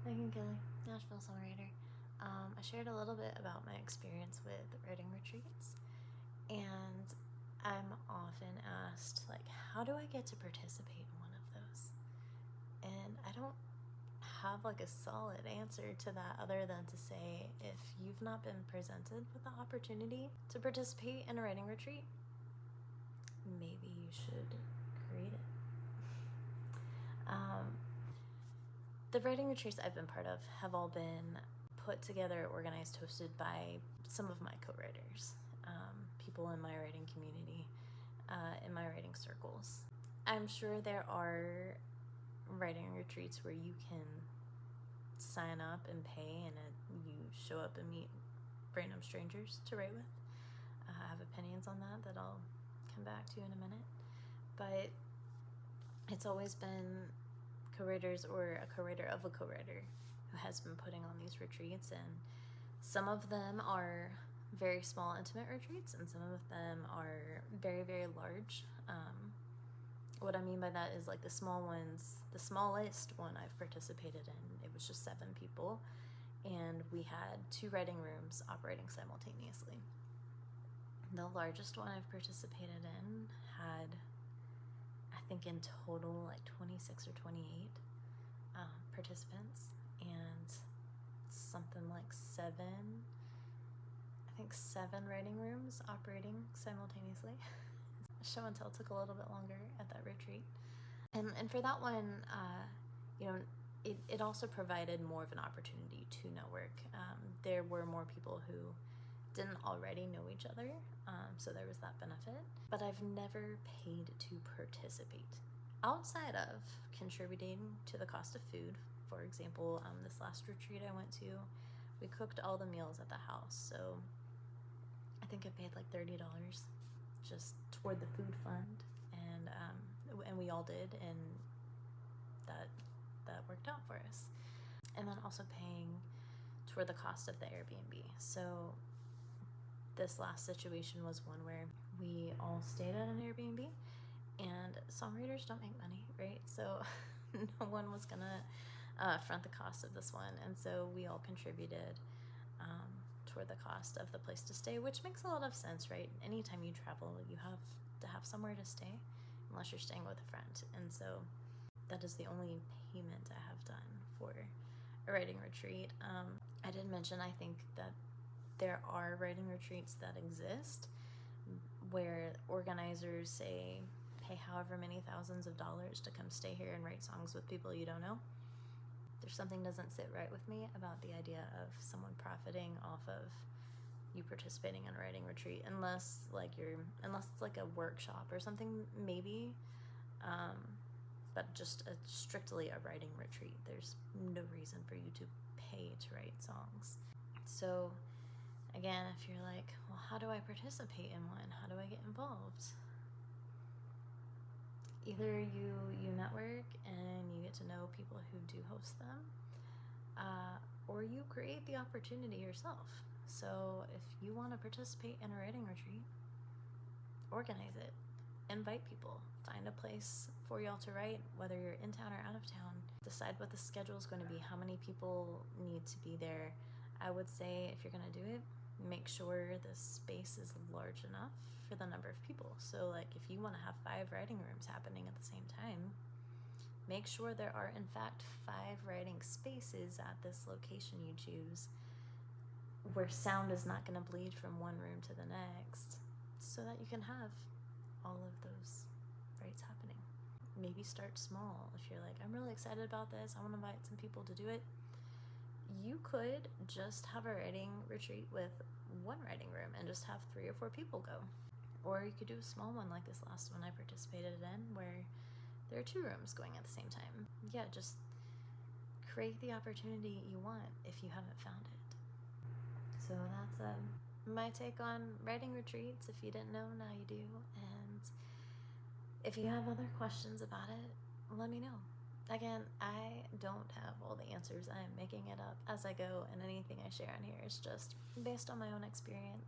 Megan Kelly, Nashville songwriter. I shared a little bit about my experience with writing retreats, and I'm often asked, like, how do I get to participate in one of those? And I don't have like a solid answer to that other than to say, if you've not been presented with the opportunity to participate in a writing retreat, maybe you should create it. The writing retreats I've been part of have all been put together, organized, hosted by some of my co-writers, people in my writing community, in my writing circles. I'm sure there are writing retreats where you can sign up and pay and you show up and meet random strangers to write with. I have opinions on that I'll come back to in a minute, but it's always been co-writers or a co-writer of a co-writer who has been putting on these retreats, and some of them are very small, intimate retreats, and some of them are very, very large. What I mean by that is, like, the small ones, the smallest one I've participated in, it was just 7 people, and we had 2 writing rooms operating simultaneously. The largest one I've participated in had, I think in total, like 26 or 28 participants, and something like 7 writing rooms operating simultaneously. Show and tell took a little bit longer at that retreat. And for that one, it also provided more of an opportunity to network. There were more people who didn't already know each other, so there was that benefit. But I've never paid to participate outside of contributing to the cost of food. For example, this last retreat I went to, we cooked all the meals at the house, so I think I paid like $30 just toward the food fund, and we all did, and that worked out for us. And then also paying toward the cost of the Airbnb. So this last situation was one where we all stayed at an Airbnb, and songwriters don't make money, right? So no one was gonna front the cost of this one, and so we all contributed toward the cost of the place to stay, which makes a lot of sense, right? Anytime you travel, you have to have somewhere to stay, unless you're staying with a friend. And so that is the only payment I have done for a writing retreat. I did mention, I think, that there are writing retreats that exist where organizers say, pay however many thousands of dollars to come stay here and write songs with people you don't know. There's something doesn't sit right with me about the idea of someone profiting off of you participating in a writing retreat, unless it's like a workshop or something, maybe, but just strictly a writing retreat. There's no reason for you to pay to write songs. So again, if you're like, well, how do I participate in one? How do I get involved? Either you network and you get to know people who do host them, or you create the opportunity yourself. So if you want to participate in a writing retreat, organize it, invite people, find a place for y'all to write, whether you're in town or out of town. Decide what the schedule is going to be, how many people need to be there. I would say, if you're going to do it, make sure the space is large enough for the number of people. So like, if you want to have 5 writing rooms happening at the same time, make sure there are in fact 5 writing spaces at this location you choose, where sound is not going to bleed from one room to the next, so that you can have all of those writes happening. Maybe start small. If you're like, I'm really excited about this, I want to invite some people to do it, you could just have a writing retreat with 1 writing room and just have 3 or 4 people go. Or you could do a small one like this last one I participated in, where there are 2 rooms going at the same time. Yeah, just create the opportunity you want if you haven't found it. So that's my take on writing retreats. If you didn't know, now you do. And if you have other questions about it, let me know. Again, I don't have all the answers. I am making it up as I go, and anything I share on here is just based on my own experience.